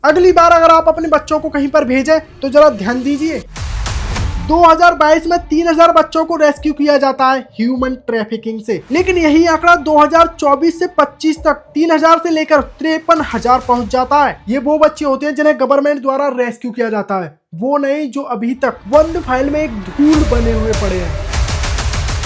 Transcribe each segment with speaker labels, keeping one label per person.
Speaker 1: अगली बार अगर आप अपने बच्चों को कहीं पर भेजें तो जरा ध्यान दीजिए। 2022 में 3000 बच्चों को रेस्क्यू किया जाता है ह्यूमन ट्रैफिकिंग से, लेकिन यही आंकड़ा 2024 से 25 तक 3000 से लेकर 53,000 पहुंच जाता है। ये वो बच्चे होते हैं जिन्हें गवर्नमेंट द्वारा रेस्क्यू किया जाता है, वो नहीं जो अभी तक वन फाइल में एक धूल बने हुए पड़े हैं।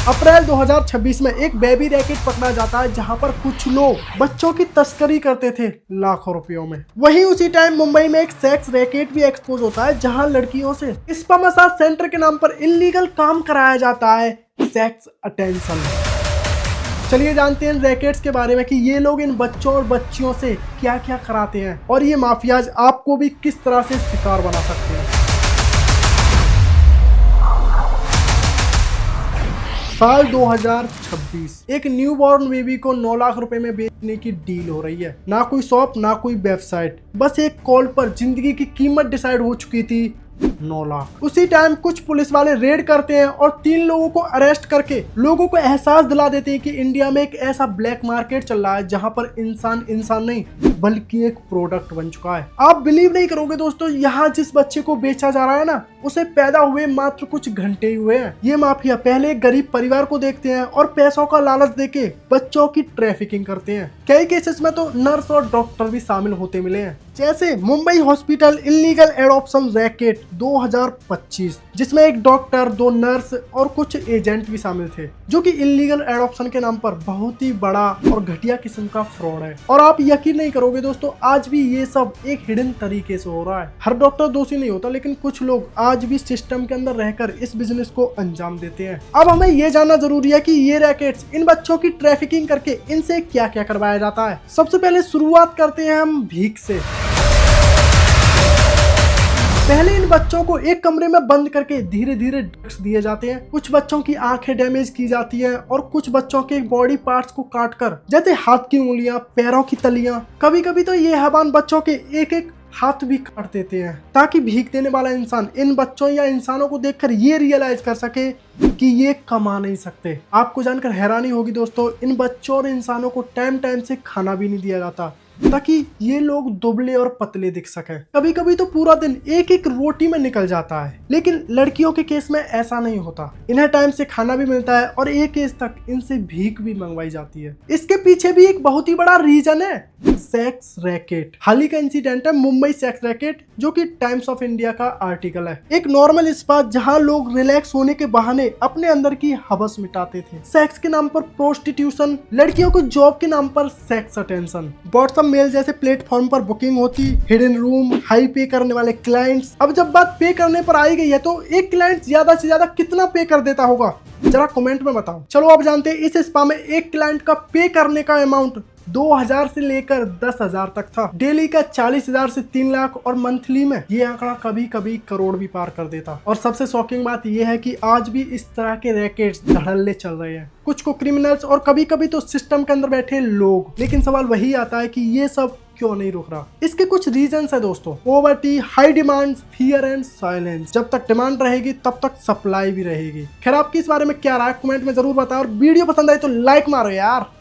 Speaker 1: अप्रैल 2026 में एक बेबी रैकेट पकड़ा जाता है जहां पर कुछ लोग बच्चों की तस्करी करते थे लाखों रुपयों में। वहीं उसी टाइम मुंबई में एक सेक्स रैकेट भी एक्सपोज होता है जहां लड़कियों से स्पा मसाज सेंटर के नाम पर इल्लीगल काम कराया जाता है, सेक्स अटेंशन। चलिए जानते हैं इन रैकेट्स के बारे में कि ये लोग इन बच्चों और बच्चियों से क्या क्या कराते हैं और ये माफियाज आपको भी किस तरह से शिकार बना सकते हैं। साल 2026 एक न्यूबॉर्न बेबी को 9 लाख रुपए में बेचने की डील हो रही है। ना कोई शॉप ना कोई वेबसाइट, बस एक कॉल पर जिंदगी की कीमत डिसाइड हो चुकी थी 9 लाख। उसी टाइम कुछ पुलिस वाले रेड करते हैं और 3 लोगों को अरेस्ट करके लोगों को एहसास दिला देते हैं कि इंडिया में एक ऐसा ब्लैक मार्केट चल रहा है जहां पर इंसान इंसान नहीं बल्कि एक प्रोडक्ट बन चुका है। आप बिलीव नहीं करोगे दोस्तों, यहाँ जिस बच्चे को बेचा जा रहा है ना, उसे पैदा हुए मात्र कुछ घंटे ही हुए हैं। ये माफिया पहले एक गरीब परिवार को देखते हैं और पैसों का लालच देके बच्चों की ट्रैफिकिंग करते हैं। कई केसेस में तो नर्स और डॉक्टर भी शामिल होते मिले हैं, जैसे Mumbai hospital illegal adoption racket 2025, जिसमें एक डॉक्टर, 2 नर्स और कुछ एजेंट भी शामिल थे, जो कि इलीगल एडॉप्शन के नाम पर बहुत ही बड़ा और घटिया किस्म का फ्रॉड है। और आप यकीन नहीं करोगे दोस्तों, आज भी ये सब एक हिडन तरीके से हो रहा है। हर डॉक्टर दोषी नहीं होता, लेकिन कुछ लोग आज भी सिस्टम के अंदर रहकर इस बिजनेस को अंजाम देते हैं। अब हमें ये जानना जरूरी है कि ये रैकेट्स इन बच्चों की ट्रैफिकिंग करके इनसे क्या क्या करवाया जाता है। सबसे पहले शुरुआत करते हैं हम भीख से। पहले इन बच्चों को एक कमरे में बंद करके धीरे धीरे ड्रग्स दिए जाते हैं। कुछ बच्चों की आंखें डैमेज की जाती हैं और कुछ बच्चों के बॉडी पार्ट्स को काटकर, जैसे हाथ की उंगलियां, पैरों की तलियां, कभी कभी तो ये हैवान बच्चों के एक एक हाथ भी काट देते हैं, ताकि भीख देने वाला इंसान इन बच्चों या इंसानों को देखकर ये रियलाइज कर सके कि ये कमा नहीं सकते। आपको जानकर हैरानी होगी दोस्तों, इन बच्चों और इंसानों को टाइम टाइम से खाना भी नहीं दिया जाता ताकि ये लोग दुबले और पतले दिख सके। कभी कभी तो पूरा दिन एक एक रोटी में निकल जाता है, लेकिन लड़कियों के केस में ऐसा नहीं होता। इन्हें टाइम से खाना भी मिलता है और एक केस तक इनसे भीख भी मंगवाई जाती है। इसके पीछे भी एक बहुत ही बड़ा रीजन है, सेक्स रैकेट। हाल ही का इंसिडेंट है मुंबई सेक्स रैकेट, जो कि टाइम्स ऑफ इंडिया का आर्टिकल है। एक नॉर्मल स्पा जहां लोग रिलैक्स होने के बहाने अपने अंदर की हवस मिटाते थे। सेक्स के नाम पर प्रोस्टिट्यूशन, लड़कियों को जॉब के नाम पर सेक्स अटेंशन, व्हाट्सएप मेल जैसे प्लेटफॉर्म पर बुकिंग होती, हिडन रूम, हाई पे करने वाले क्लाइंट्स। अब जब बात पे करने पर आई गई है तो एक क्लाइंट ज्यादा से ज्यादा कितना पे कर देता होगा, जरा कमेंट में बताओ। चलो अब जानते हैं इस स्पा में एक क्लाइंट का पे करने का अमाउंट 2000 से लेकर 10,000 तक था। डेली का 40,000 से 3 लाख और मंथली में ये आंकड़ा कभी कभी करोड़ भी पार कर देता। और सबसे शॉकिंग बात यह है कि आज भी इस तरह के रैकेट्स धड़ल्ले चल रहे हैं, कुछ को क्रिमिनल्स और कभी कभी तो सिस्टम के अंदर बैठे लोग। लेकिन सवाल वही आता है कि ये सब क्यों नहीं रुक रहा। इसके कुछ रीजंस है दोस्तों, poverty, high demand, fear and silence. जब तक डिमांड रहेगी तब तक सप्लाई भी रहेगी। खैर आपकी इस बारे में क्या राय, कमेंट में जरूर बताओ और वीडियो पसंद आई तो लाइक मारो यार।